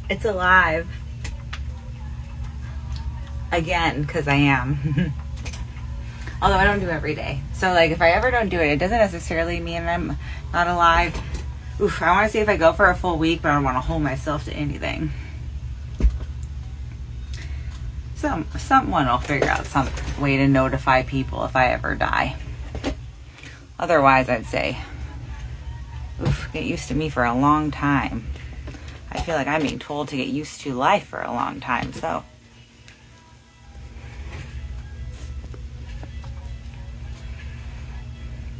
It's alive. Again, because I am. Although I don't do it every day. So, like, if I ever don't do it, it doesn't necessarily mean I'm not alive. Oof, I want to see if I go for a full week, but I don't want to hold myself to anything. Someone will figure out some way to notify people if I ever die. Otherwise, I'd say, oof, get used to me for a long time. I feel like I'm being told to get used to life for a long time, so.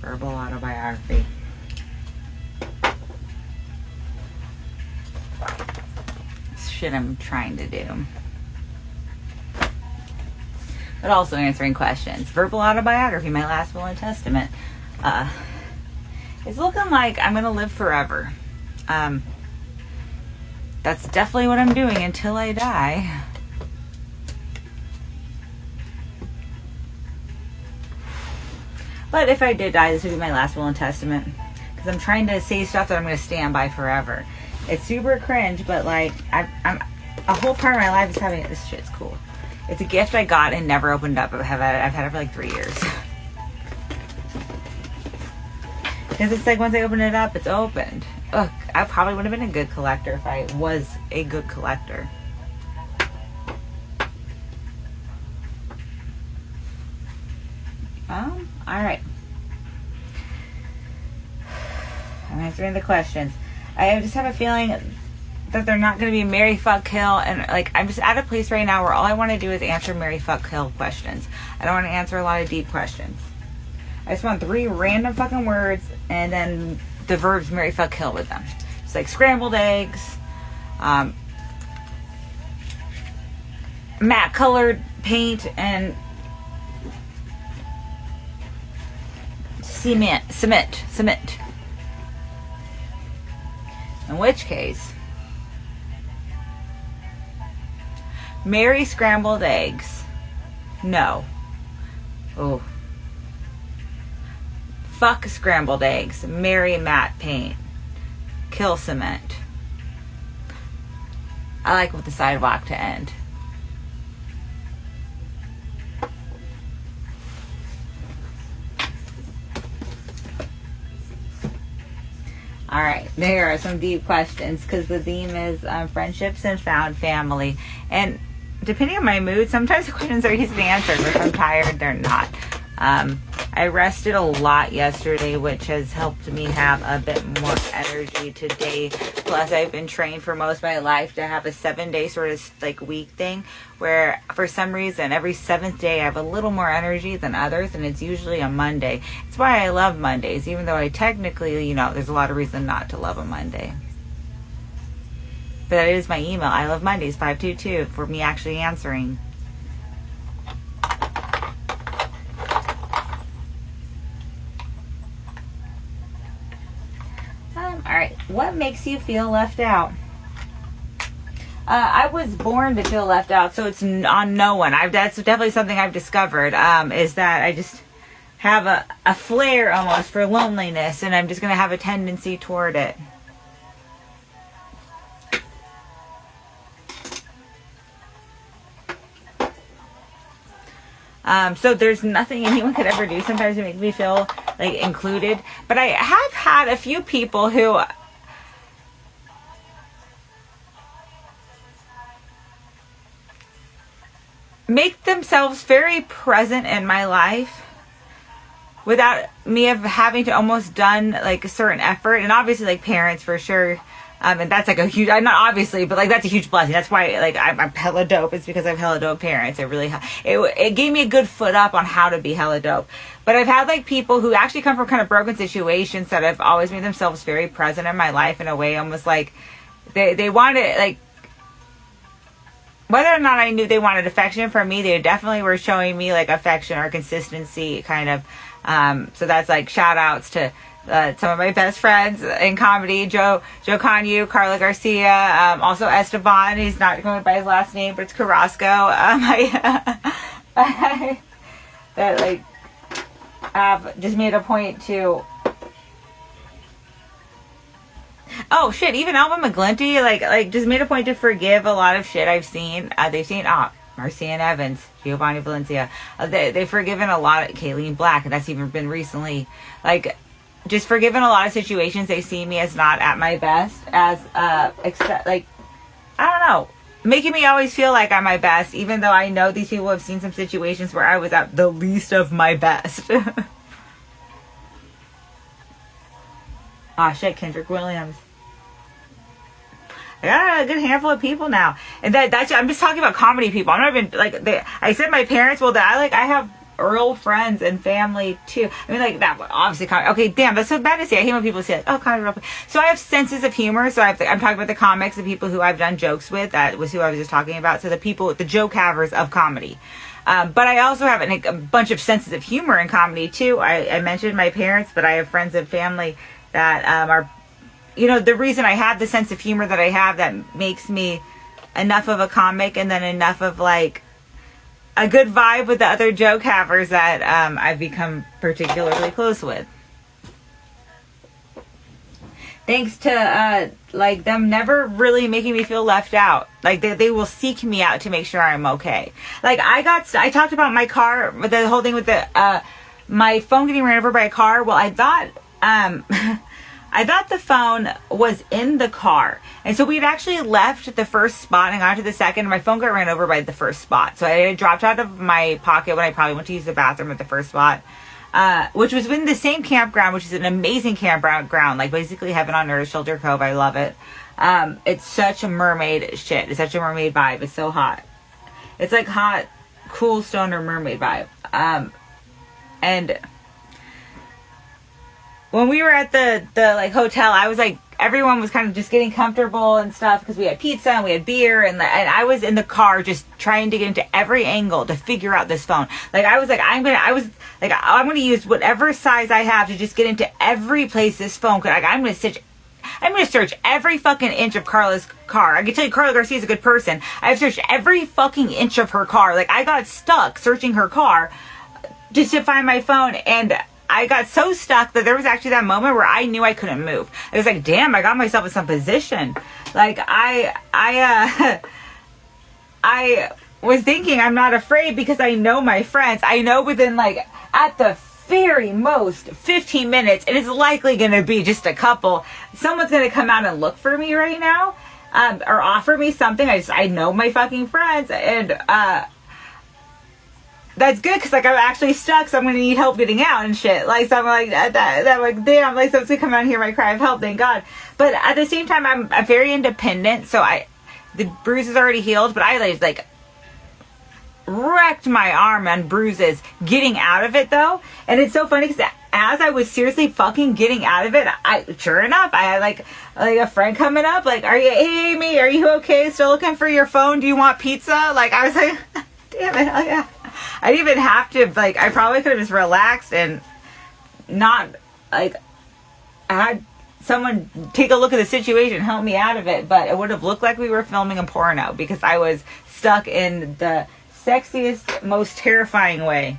Verbal autobiography. Shit I'm trying to do. But also answering questions. Verbal autobiography, my last will and testament. It's looking like I'm gonna live forever. That's definitely what I'm doing until I die. But if I did die, this would be my last will and testament. Because I'm trying to say stuff that I'm going to stand by forever. It's super cringe, but like, I'm a whole part of my life is having it. This shit's cool. It's a gift I got and never opened up. I've had it for like 3 years. Because it's like once I open it up, it's opened. Ugh, I probably would have been a good collector if I was a good collector. Alright. I'm answering the questions. I just have a feeling that they're not going to be marry, fuck, kill. And like, I'm just at a place right now where all I want to do is answer marry, fuck, kill questions. I don't want to answer a lot of deep questions. I just want 3 random fucking words and then the verbs marry, fuck, kill with them. It's like scrambled eggs, matte colored paint, and cement. In which case, marry scrambled eggs. No. Oh. Fuck scrambled eggs. Marry matte paint. Kill cement. I like with the sidewalk to end. Alright, there are some deep questions because the theme is friendships and found family. And depending on my mood, sometimes the questions are easy to answer, but if I'm tired, they're not. I rested a lot yesterday, which has helped me have a bit more energy today. Plus, I've been trained for most of my life to have a 7-day sort of like week thing where for some reason every 7th day I have a little more energy than others, and it's usually a Monday. It's why I love Mondays, even though I technically, there's a lot of reason not to love a Monday. But that is my email, I love Mondays 522 for me actually answering. Alright, what makes you feel left out? I was born to feel left out, so it's on no one. That's definitely something I've discovered, is that I just have a flair almost for loneliness, and I'm just going to have a tendency toward it. So there's nothing anyone could ever do sometimes to make me feel like included. But I have had a few people who make themselves very present in my life without me having to almost done like a certain effort. And obviously like parents for sure. And that's like a huge, not obviously, but like that's a huge blessing. That's why like I'm hella dope. It's because I have hella dope parents. It gave me a good foot up on how to be hella dope. But I've had like people who actually come from kind of broken situations that have always made themselves very present in my life in a way almost like they wanted like, whether or not I knew they wanted affection from me, they definitely were showing me like affection or consistency kind of. So that's like shout outs to some of my best friends in comedy, Joe Conyu, Carla Garcia, also Esteban. He's not going by his last name, but it's Carrasco. I like have just made a point to Oh shit, even Alvin McGlinty, like just made a point to forgive a lot of shit I've seen. They've seen Marcia and Evans, Giovanni Valencia. They've forgiven a lot of Kayleen Black, and that's even been recently. Like, just forgiven a lot of situations. They see me as not at my best, as like, I don't know, making me always feel like I'm my best, even though I know these people have seen some situations where I was at the least of my best. Ah, shit, Kendrick Williams. I got a good handful of people now, and that's. I'm just talking about comedy people. I'm not even like I said my parents. Well, I have real friends and family too. I mean, like that. Obviously, comedy. Okay, damn, that's so bad to say. I hate when people say, like, "Oh, comedy." So I have senses of humor. So I'm talking about the comics, the people who I've done jokes with. That was who I was just talking about. So the people, the joke havers of comedy. But I also have a bunch of senses of humor in comedy too. I mentioned my parents, but I have friends and family that are, you know, the reason I have the sense of humor that I have that makes me enough of a comic and then enough of like a good vibe with the other joke havers that I've become particularly close with. Thanks to like them never really making me feel left out. Like they will seek me out to make sure I'm okay. Like I talked about my car, the whole thing with the my phone getting ran over by a car. Well, I thought I thought the phone was in the car. And so we had actually left the first spot and got to the second. My phone got ran over by the first spot. So it dropped out of my pocket when I probably went to use the bathroom at the first spot. Which was in the same campground, which is an amazing campground. Like basically heaven on earth, Shelter Cove. I love it. It's such a mermaid shit. It's such a mermaid vibe. It's so hot. It's like hot, cool stoner mermaid vibe. And when we were at the like hotel, I was like, everyone was kind of just getting comfortable and stuff because we had pizza and we had beer and I was in the car just trying to get into every angle to figure out this phone. Like I was like, I'm gonna use whatever size I have to just get into every place this phone could. Like I'm gonna search every fucking inch of Carla's car. I can tell you Carla Garcia's a good person. I've searched every fucking inch of her car. Like I got stuck searching her car just to find my phone, and I got so stuck that there was actually that moment where I knew I couldn't move. I was like, damn, I got myself in some position. Like I was thinking I'm not afraid because I know my friends. I know within like at the very most 15 minutes, it is likely going to be just a couple. Someone's going to come out and look for me right now, or offer me something. I know my fucking friends, and that's good because like I'm actually stuck, so I'm gonna need help getting out and shit. Like so I'm like I'm like damn, like someone's gonna come out here, my cry of help, thank God. But at the same time, I'm very independent, so the bruise is already healed, but I like wrecked my arm on bruises getting out of it though, and it's so funny because as I was seriously fucking getting out of it, sure enough, I had like a friend coming up, like, hey Amy, are you okay? Still looking for your phone? Do you want pizza? Like I was like, damn it, hell yeah. I didn't even have to, like, I probably could have just relaxed and not, like, I had someone take a look at the situation, help me out of it, but it would have looked like we were filming a porno because I was stuck in the sexiest, most terrifying way.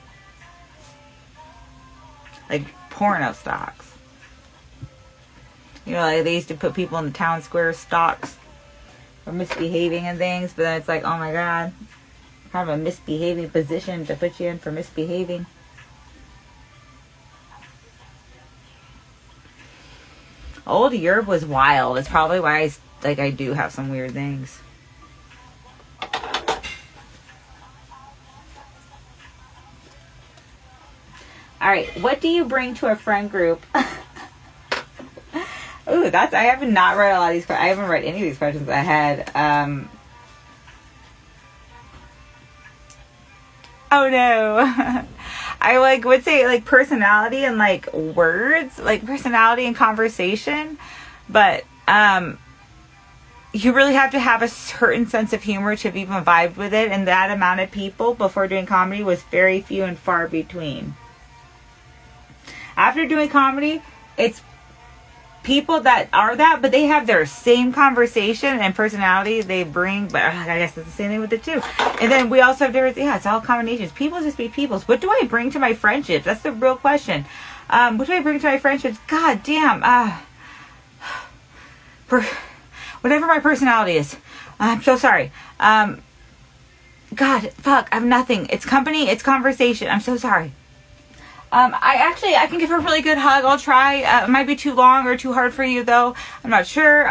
Like, porno stocks. You know, like, they used to put people in the town square stocks for misbehaving and things, but then it's like, oh my God. Kind of a misbehaving position to put you in for misbehaving. Old Europe was wild. It's probably why I do have some weird things. Alright, what do you bring to a friend group? Ooh, I have not read a lot of these questions. I haven't read any of these questions I had. Oh no. I would say personality and words, personality and conversation, but you really have to have a certain sense of humor to have even vibed with it, and that amount of people before doing comedy was very few and far between. After doing comedy, it's people that are that, but they have their same conversation and personality they bring, but I guess it's the same thing with it too. And then we also have different, it's all combinations. People just be peoples. What do I bring to my friendships? That's the real question. What do I bring to my friendships? God damn. whatever my personality is. I'm so sorry. God, fuck, I have nothing. It's company, it's conversation. I'm so sorry. I can give her a really good hug. I'll try. It might be too long or too hard for you though. I'm not sure.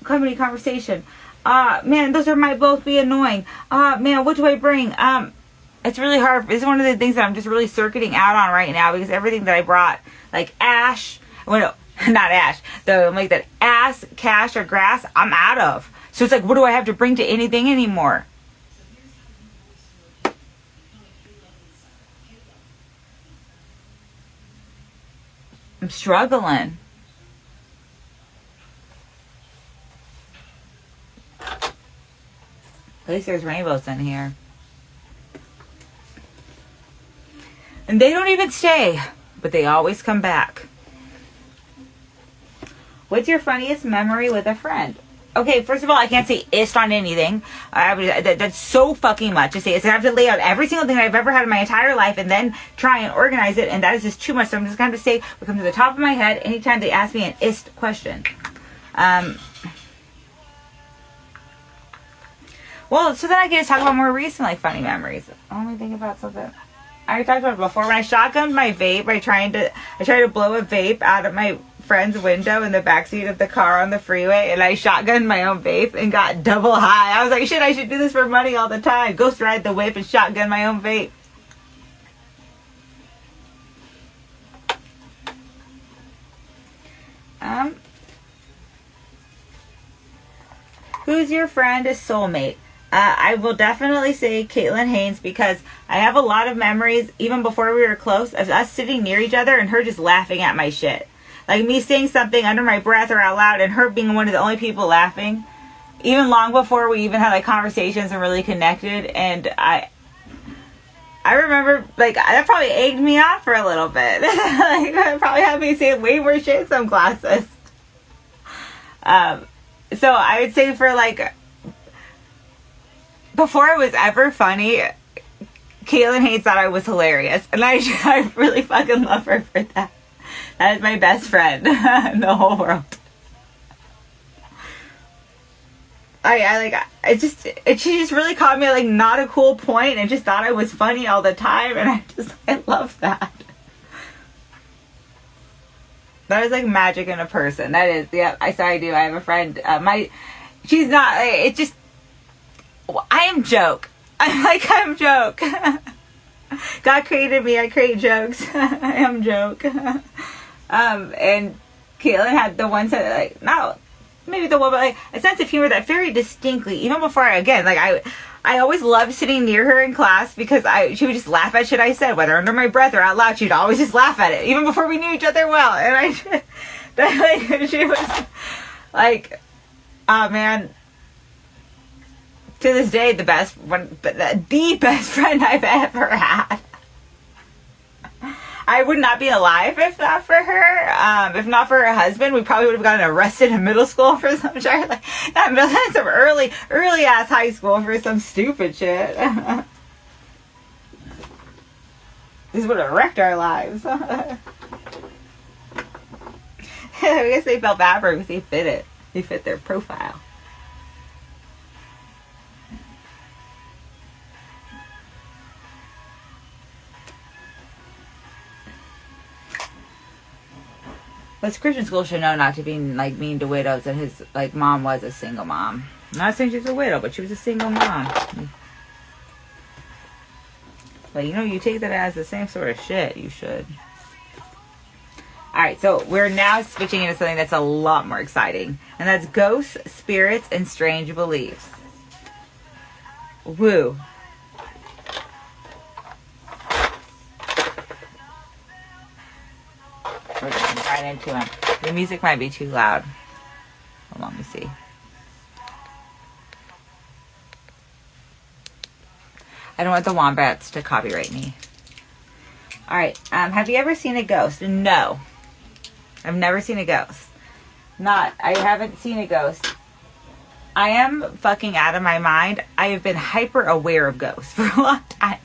Company, conversation. Man, those might both be annoying. Man, what do I bring? It's really hard. It's one of the things that I'm just really circuiting out on right now, because everything that I brought, like ash, well, no, not ash, though, like that ass, cash, or grass, I'm out of. So it's like, what do I have to bring to anything anymore? I'm struggling. At least there's rainbows in here. And they don't even stay, but they always come back. What's your funniest memory with a friend? Okay, first of all, I can't say ist on anything. That's so fucking much to say. So I have to lay out every single thing I've ever had in my entire life and then try and organize it, and that is just too much. So I'm just going to say what comes to the top of my head anytime they ask me an ist question. Well, so then I can just talk about more recent, like, funny memories. Let me think about something. I already talked about it before. When I shotgunned my vape, I tried to blow a vape out of my friend's window in the backseat of the car on the freeway, and I shotgunned my own vape and got double high. I was like, shit, I should do this for money all the time. Ghost ride the whip and shotgun my own vape. Who's your friend, a soulmate? I will definitely say Caitlin Haynes, because I have a lot of memories, even before we were close, of us sitting near each other and her just laughing at my shit. Like me saying something under my breath or out loud and her being one of the only people laughing. Even long before we even had like conversations and really connected. And I remember, like, that probably egged me on for a little bit. Like, that probably had me say way more shit in some classes. So I would say for like, before it was ever funny, Caitlin Haynes thought I was hilarious. And I really fucking love her for that. That is my best friend in the whole world. She just really caught me at like not a cool point and just thought I was funny all the time. And I love that. That is like magic in a person. That is, yeah, I do. I have a friend. She's not, it's just, I am joke. I'm joke. God created me. I create jokes. I am joke. And Caitlin had the one set, like, not maybe the one, but like a sense of humor that very distinctly, even before I always loved sitting near her in class, because she would just laugh at shit I said, whether under my breath or out loud. She'd always just laugh at it, even before we knew each other well. And she was like, oh man, to this day, the best friend I've ever had. I would not be alive if not for her. If not for her husband, we probably would have gotten arrested in middle school for some shit. Like, some early ass high school for some stupid shit. This would have wrecked our lives. I guess they felt bad for him because they fit it. They fit their profile. But Christian school should know not to be like mean to widows, and his like mom was a single mom. I'm not saying she's a widow, but she was a single mom. But you take that as the same sort of shit. You should. Alright, so we're now switching into something that's a lot more exciting. And that's ghosts, spirits, and strange beliefs. Woo. We're getting right into them. The music might be too loud. Hold on, let me see. I don't want the wombats to copyright me. Alright, have you ever seen a ghost? No. I've never seen a ghost. I haven't seen a ghost. I am fucking out of my mind. I have been hyper aware of ghosts for a long time.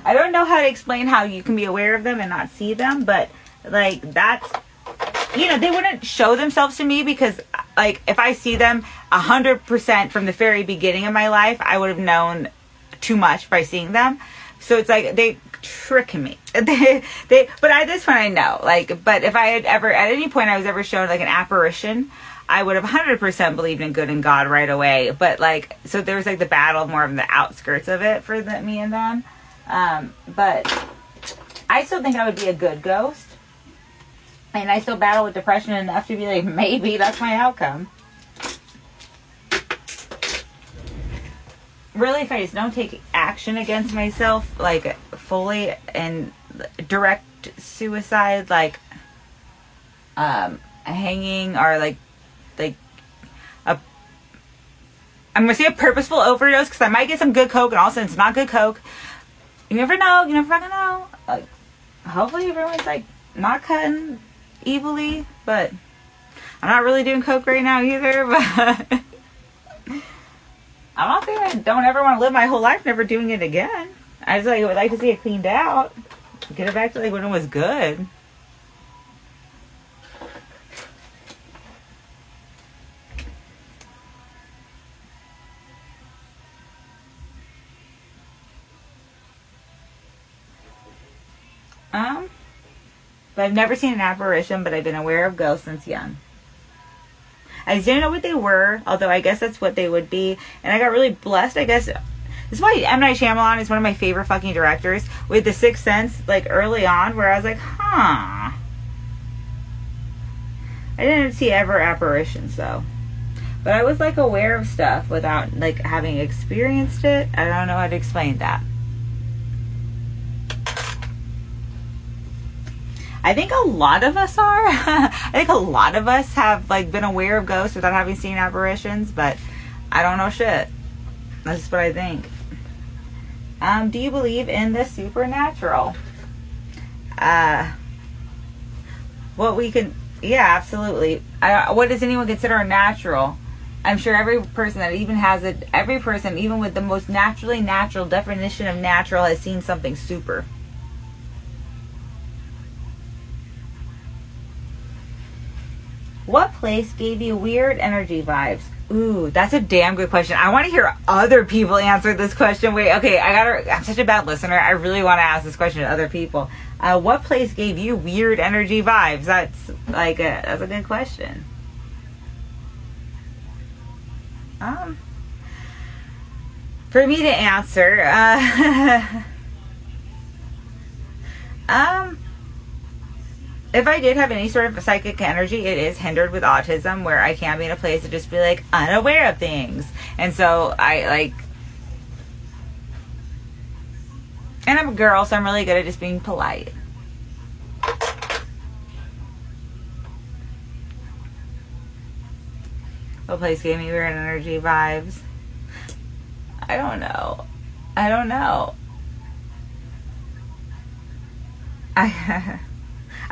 I don't know how to explain how you can be aware of them and not see them, but like that's you know, they wouldn't show themselves to me because, like, if I see them 100% from the very beginning of my life, I would have known too much by seeing them. So it's like they trick me. But at this point I know. Like, but if I had ever, at any point I was ever shown like an apparition, I would have 100% believed in good and God right away. But like, so there was like the battle more of the outskirts of it for me and them. But I still think I would be a good ghost. And I still battle with depression enough to be like, maybe that's my outcome. Really, if I just don't take action against myself, like, fully, and direct suicide, like, hanging, or, like, I'm gonna say a purposeful overdose, because I might get some good coke, and all of a sudden it's not good coke. You never know, you never fucking know. Like, hopefully everyone's, like, not cutting evilly, but I'm not really doing coke right now either, but I'm not saying I don't ever want to live my whole life never doing it again. I just like would like to see it cleaned out, get it back to like when it was good. But I've never seen an apparition, but I've been aware of ghosts since young. I just didn't know what they were, although I guess that's what they would be. And I got really blessed, I guess. This is why M. Night Shyamalan is one of my favorite fucking directors. With The Sixth Sense, like, early on, where I was like, huh. I didn't see ever apparitions, though. But I was, like, aware of stuff without, like, having experienced it. I don't know how to explain that. I think a lot of us are. I think a lot of us have, like, been aware of ghosts without having seen apparitions, but I don't know shit. That's just what I think. Do you believe in the supernatural? What we can... Yeah, absolutely. What does anyone consider natural? I'm sure every person that even has it... Every person, even with the most naturally natural definition of natural, has seen something super. What place gave you weird energy vibes? Ooh, that's a damn good question. I want to hear other people answer this question. Wait, okay, I'm such a bad listener. I really want to ask this question to other people. What place gave you weird energy vibes? That's a good question. For me to answer, if I did have any sort of psychic energy, it is hindered with autism, where I can't be in a place to just be, like, unaware of things. And so and I'm a girl, so I'm really good at just being polite. What place gave me weird energy vibes? I don't know.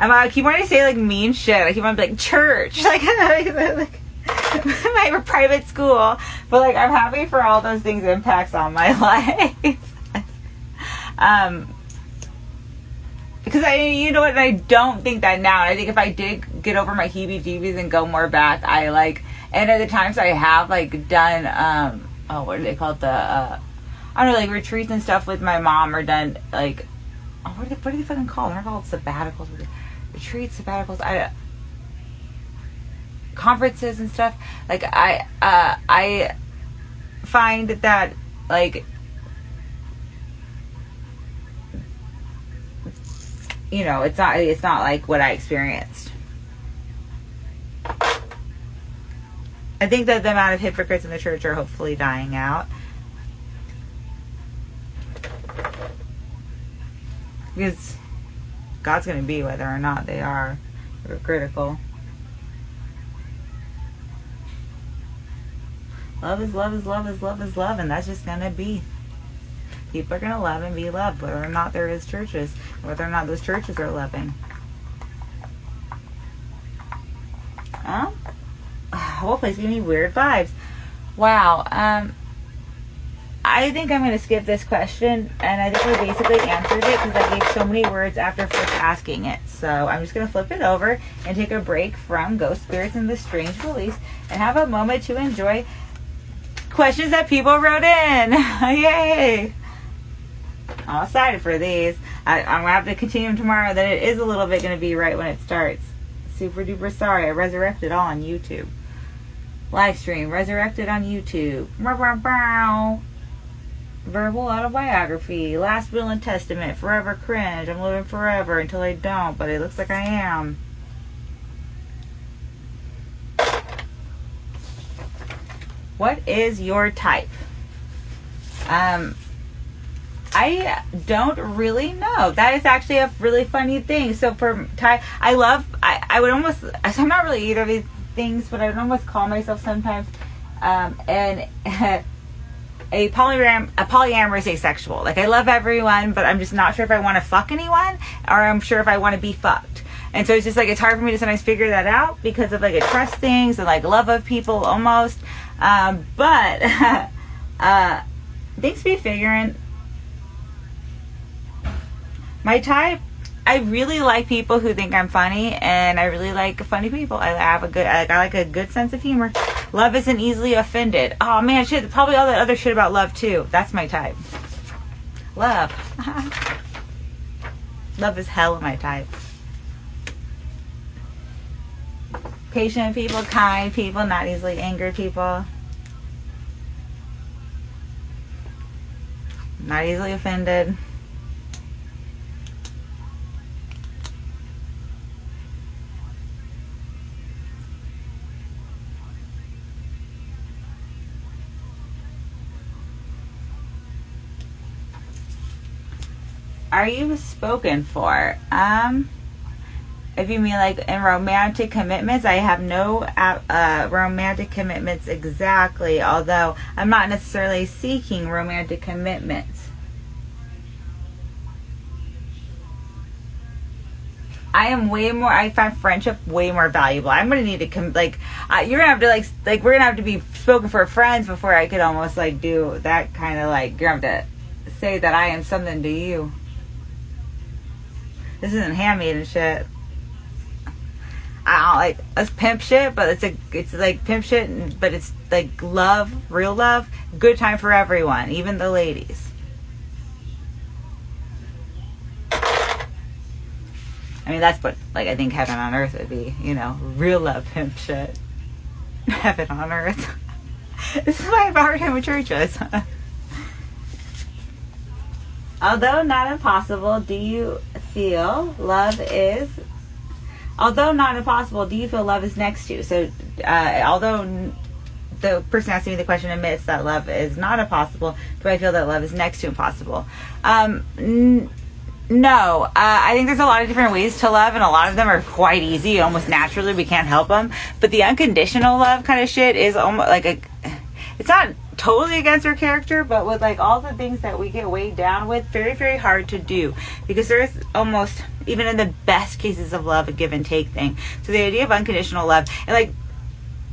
I keep wanting to say, like, mean shit. I keep wanting to be like, church. Like my private school. But, like, I'm happy for all those things impacts on my life. Because you know what, I don't think that now. I think if I did get over my heebie-jeebies and go more back, and at the times I have, like, done, what do they call it? I don't know, like, retreats and stuff with my mom, or done, like, what do they fucking call them? They're called sabbaticals. Retreats, sabbaticals, conferences and stuff. Like, I find that, like, you know, it's not like what I experienced. I think that the amount of hypocrites in the church are hopefully dying out. Because God's going to be whether or not they are critical. Love is love is love is love is love, and that's just going to be. People are going to love and be loved, whether or not there is churches, whether or not those churches are loving. Whole place gave me weird vibes. Wow. I think I'm going to skip this question, and I think we basically answered it because I gave so many words after first asking it. So I'm just going to flip it over and take a break from Ghost Spirits and the Strange Release and have a moment to enjoy questions that people wrote in. Yay! I'm excited for these. I'm going to have to continue them tomorrow. Then it is a little bit going to be right when it starts. Super duper sorry. I resurrected all on YouTube. Livestream, Resurrected on YouTube. Verbal Autobiography, Last Will and Testament, Forever Cringe, I'm living forever until I don't, but it looks like I am. What is your type? I don't really know. That is actually a really funny thing. So for type, I would almost, I'm not really either of these things, but I would almost call myself sometimes a polyamorous asexual. Like, I love everyone, but I'm just not sure if I want to fuck anyone, or I'm sure if I want to be fucked. And so it's just like, it's hard for me to sometimes figure that out because of like a trust things and like love of people almost. But things be figuring. My type, I really like people who think I'm funny, and I really like funny people. I like a good sense of humor. Love isn't easily offended. Oh man, shit, probably all that other shit about love too. That's my type. Love. Love is hella my type. Patient people, kind people, not easily angered people. Not easily offended. Are you spoken for? If you mean like in romantic commitments, I have no romantic commitments exactly, although I'm not necessarily seeking romantic commitments. I find friendship way more valuable. I'm gonna need to you're gonna have to we're gonna have to be spoken for friends before I could almost like do that kind of like, you're gonna have to say that I am something to you. This isn't handmade shit. I don't like us pimp shit, but it's like pimp shit, but it's like love, real love, good time for everyone, even the ladies. I mean, that's what like I think heaven on earth would be, you know, real love, pimp shit, heaven on earth. This is why I've already in churches. Although not impossible, do you feel love is next to you? So, although the person asking me the question admits that love is not impossible, do I feel that love is next to impossible? No. I think there's a lot of different ways to love, and a lot of them are quite easy, almost naturally. We can't help them. But the unconditional love kind of shit is almost like it's not totally against our character, but with like all the things that we get weighed down with, very, very hard to do, because there is almost, even in the best cases of love, a give and take thing. So the idea of unconditional love, and like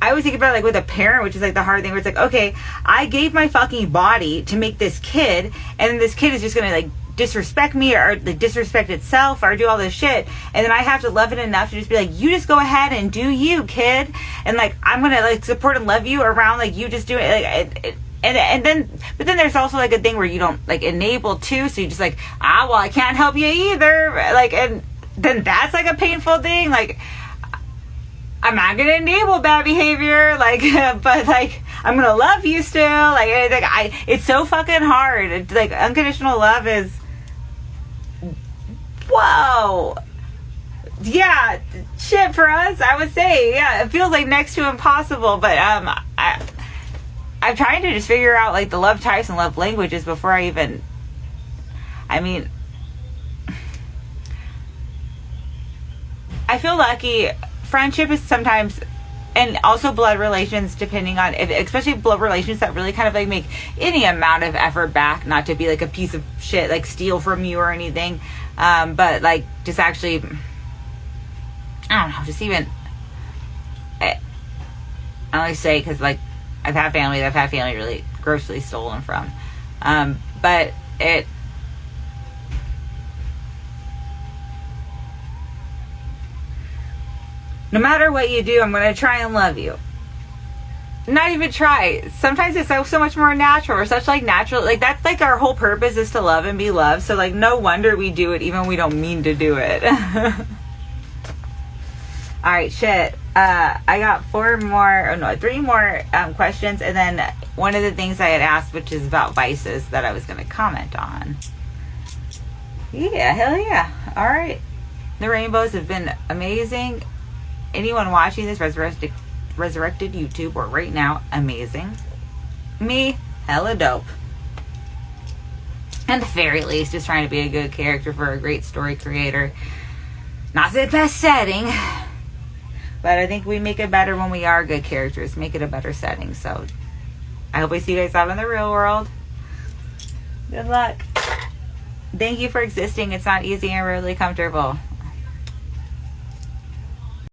I always think about it like with a parent, which is like the hard thing, where it's like, okay, I gave my fucking body to make this kid, and then this kid is just gonna like disrespect me or like disrespect itself or do all this shit, and then I have to love it enough to just be like, you just go ahead and do you, kid, and like I'm gonna like support and love you around like you just do it, like and then but then there's also like a thing where you don't like enable too, so you just like, well, I can't help you either, like, and then that's like a painful thing. Like, I'm not gonna enable bad behavior, like, but like I'm gonna love you still. Like it's so fucking hard. It's like unconditional love is, whoa, yeah, shit for us. I would say, yeah, it feels like next to impossible. But I'm trying to just figure out like the love types and love languages before I even. I mean, I feel lucky. Friendship is sometimes, and also blood relations, depending on, especially blood relations that really kind of like make any amount of effort back, not to be like a piece of shit, like steal from you or anything, but like just actually, I don't know, just even, I always say, because like I've had family really grossly stolen from, But no matter what you do, I'm going to try and love you. Not even try. Sometimes it's so much more natural, or such like natural. Like, that's like our whole purpose, is to love and be loved. So like, no wonder we do it even when we don't mean to do it. All right, shit. I got three more questions, and then one of the things I had asked, which is about vices, that I was going to comment on. Yeah, hell yeah. All right. The rainbows have been amazing. Anyone watching this Resurrected YouTube or right now, amazing. Me, hella dope. And the very least, just trying to be a good character for a great story creator. Not the best setting, but I think we make it better when we are good characters. Make it a better setting. So I hope I see you guys out in the real world. Good luck. Thank you for existing. It's not easy and really comfortable.